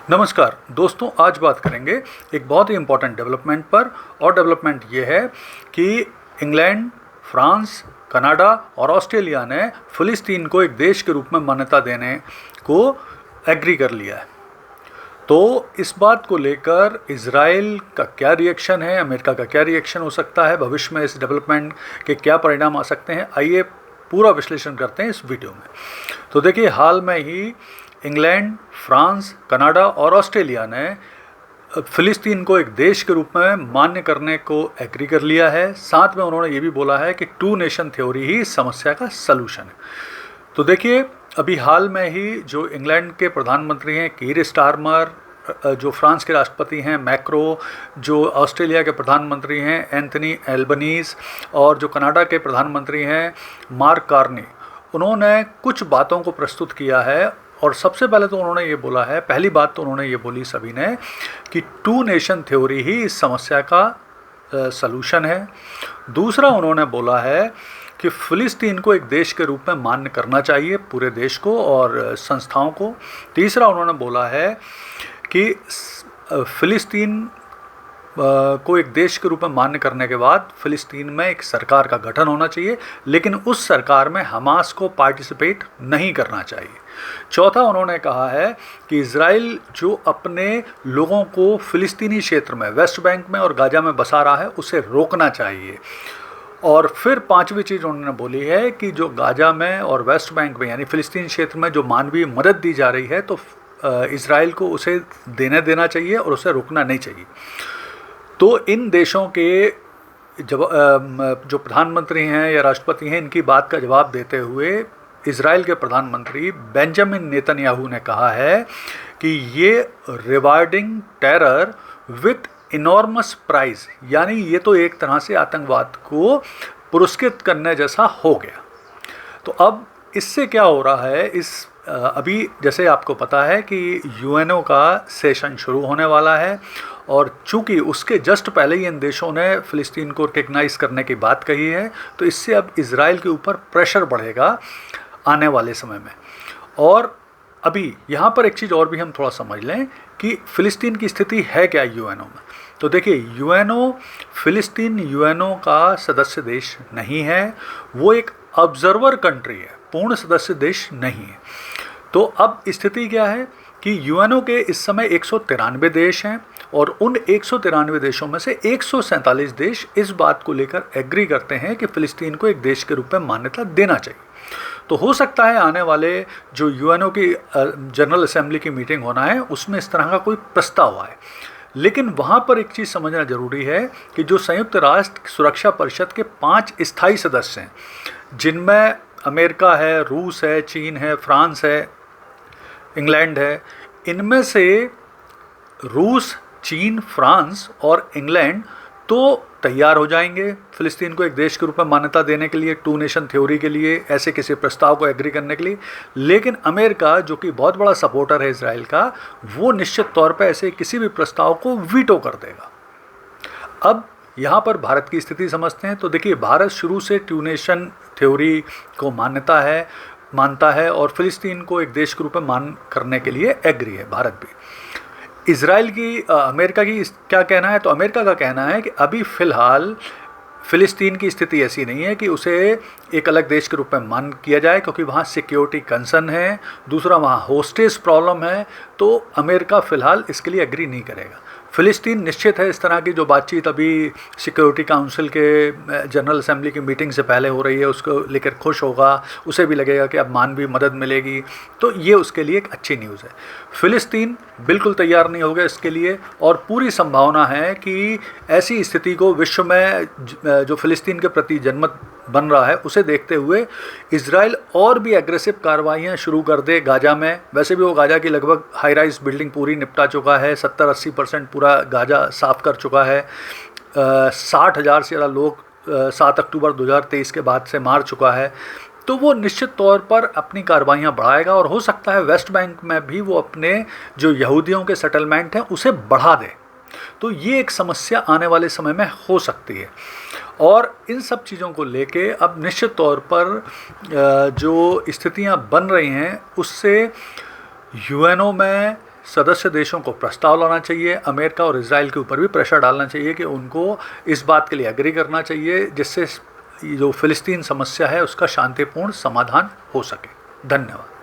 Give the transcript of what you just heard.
नमस्कार दोस्तों, आज बात करेंगे एक बहुत ही इम्पोर्टेंट डेवलपमेंट पर। और डेवलपमेंट ये है कि इंग्लैंड, फ्रांस, कनाडा और ऑस्ट्रेलिया ने फ़िलिस्तीन को एक देश के रूप में मान्यता देने को एग्री कर लिया है। तो इस बात को लेकर इजराइल का क्या रिएक्शन है, अमेरिका का क्या रिएक्शन हो सकता है, भविष्य में इस डेवलपमेंट के क्या परिणाम आ सकते हैं, आइए पूरा विश्लेषण करते हैं इस वीडियो में। तो देखिए, हाल में ही इंग्लैंड, फ्रांस, कनाडा और ऑस्ट्रेलिया ने फ़िलिस्तीन को एक देश के रूप में मान्य करने को एग्री कर लिया है। साथ में उन्होंने ये भी बोला है कि 2 नेशन थ्योरी ही इस समस्या का सलूशन है। तो देखिए, अभी हाल में ही जो इंग्लैंड के प्रधानमंत्री हैं कीर स्टारमर, जो फ्रांस के राष्ट्रपति हैं मैक्रो, जो ऑस्ट्रेलिया के प्रधानमंत्री हैं एंथनी एल्बनीज़ और जो कनाडा के प्रधानमंत्री हैं मार्क कार्नी, उन्होंने कुछ बातों को प्रस्तुत किया है। और सबसे पहले तो उन्होंने ये बोला है, पहली बात तो उन्होंने ये बोली सभी ने, कि 2 नेशन थ्योरी ही इस समस्या का सलूशन है। दूसरा उन्होंने बोला है कि फ़िलिस्तीन को एक देश के रूप में मान्य करना चाहिए पूरे देश को और संस्थाओं को। तीसरा उन्होंने बोला है कि फ़िलिस्तीन को एक देश के रूप में मान्य करने के बाद फ़िलिस्तीन में एक सरकार का गठन होना चाहिए, लेकिन उस सरकार में हमास को पार्टिसिपेट नहीं करना चाहिए। चौथा उन्होंने कहा है कि इजराइल जो अपने लोगों को फ़िलिस्तीनी क्षेत्र में, वेस्ट बैंक में और गाजा में बसा रहा है, उसे रोकना चाहिए। और फिर पांचवी चीज़ उन्होंने बोली है कि जो गाजा में और वेस्ट बैंक में यानी फ़िलिस्तीन क्षेत्र में जो मानवीय मदद दी जा रही है, तो इजराइल को उसे देना चाहिए और उसे रोकना नहीं चाहिए। तो इन देशों के जो प्रधानमंत्री हैं या राष्ट्रपति हैं, इनकी बात का जवाब देते हुए इजराइल के प्रधानमंत्री बेंजामिन नेतन्याहू ने कहा है कि ये rewarding terror with enormous prize, यानी ये तो एक तरह से आतंकवाद को पुरस्कृत करने जैसा हो गया। तो अब इससे क्या हो रहा है, अभी जैसे आपको पता है कि यूएनओ का सेशन शुरू होने वाला है और चूंकि उसके जस्ट पहले ही इन देशों ने फ़िलिस्तीन को रिकग्नाइज़ करने की बात कही है, तो इससे अब इजराइल के ऊपर प्रेशर बढ़ेगा आने वाले समय में। और अभी यहाँ पर एक चीज़ और भी हम थोड़ा समझ लें कि फ़िलिस्तीन की स्थिति है क्या यूएनओ में। तो देखिए, फ़िलिस्तीन यूएनओ का सदस्य देश नहीं है, वो एक ऑब्जर्वर कंट्री है, पूर्ण सदस्य देश नहीं है। तो अब स्थिति क्या है कि यूएनओ के इस समय 193 देश हैं और उन 193 देशों में से 147 देश इस बात को लेकर एग्री करते हैं कि फ़िलिस्तीन को एक देश के रूप में मान्यता देना चाहिए। तो हो सकता है आने वाले जो यूएनओ की जनरल असेंबली की मीटिंग होना है, उसमें इस तरह का कोई प्रस्ताव आए। लेकिन वहाँ पर एक चीज़ समझना जरूरी है कि जो संयुक्त राष्ट्र सुरक्षा परिषद के 5 स्थायी सदस्य हैं, जिनमें अमेरिका है, रूस है, चीन है, फ्रांस है, इंग्लैंड है, इनमें से रूस, चीन, फ्रांस और इंग्लैंड तो तैयार हो जाएंगे फ़िलिस्तीन को एक देश के रूप में मान्यता देने के लिए, 2 नेशन थ्योरी के लिए, ऐसे किसी प्रस्ताव को एग्री करने के लिए। लेकिन अमेरिका, जो कि बहुत बड़ा सपोर्टर है इजराइल का, वो निश्चित तौर पर ऐसे किसी भी प्रस्ताव को वीटो कर देगा। अब यहाँ पर भारत की स्थिति समझते हैं। तो देखिए, भारत शुरू से 2 नेशन थ्योरी को मानता है और फ़िलिस्तीन को एक देश के रूप में मान करने के लिए एग्री है भारत भी। अमेरिका की क्या कहना है? तो अमेरिका का कहना है कि अभी फ़िलहाल फ़िलिस्तीन की स्थिति ऐसी नहीं है कि उसे एक अलग देश के रूप में मान किया जाए, क्योंकि वहाँ सिक्योरिटी कंसर्न है, दूसरा वहाँ होस्टेज प्रॉब्लम है। तो अमेरिका फ़िलहाल इसके लिए एग्री नहीं करेगा। फ़िलिस्तीन निश्चित है इस तरह की जो बातचीत अभी सिक्योरिटी काउंसिल के जनरल असेंबली की मीटिंग से पहले हो रही है, उसको लेकर खुश होगा, उसे भी लगेगा कि अब मानवीय मदद मिलेगी, तो ये उसके लिए एक अच्छी न्यूज़ है। फ़िलिस्तीन बिल्कुल तैयार नहीं होगा इसके लिए और पूरी संभावना है कि ऐसी स्थिति को विश्व में जो फ़िलिस्तीन के प्रति जनमत बन रहा है, उसे देखते हुए इजराइल और भी एग्रेसिव कार्रवाइयाँ शुरू कर दे गाजा में। वैसे भी वो गाजा की लगभग हाई राइज बिल्डिंग पूरी निपटा चुका है, 70-80% पूरा गाजा साफ़ कर चुका है। 60,000 से ज़्यादा लोग 7 अक्टूबर 2023 के बाद से मार चुका है। तो वो निश्चित तौर पर अपनी कार्रवाइयाँ बढ़ाएगा और हो सकता है वेस्ट बैंक में भी वो अपने जो यहूदियों के सेटलमेंट हैं उसे बढ़ा दे। तो ये एक समस्या आने वाले समय में हो सकती है। और इन सब चीज़ों को लेके अब निश्चित तौर पर जो स्थितियां बन रही हैं, उससे यूएनओ में सदस्य देशों को प्रस्ताव लाना चाहिए, अमेरिका और इजराइल के ऊपर भी प्रेशर डालना चाहिए कि उनको इस बात के लिए एग्री करना चाहिए जिससे जो फ़िलिस्तीन समस्या है उसका शांतिपूर्ण समाधान हो सके। धन्यवाद।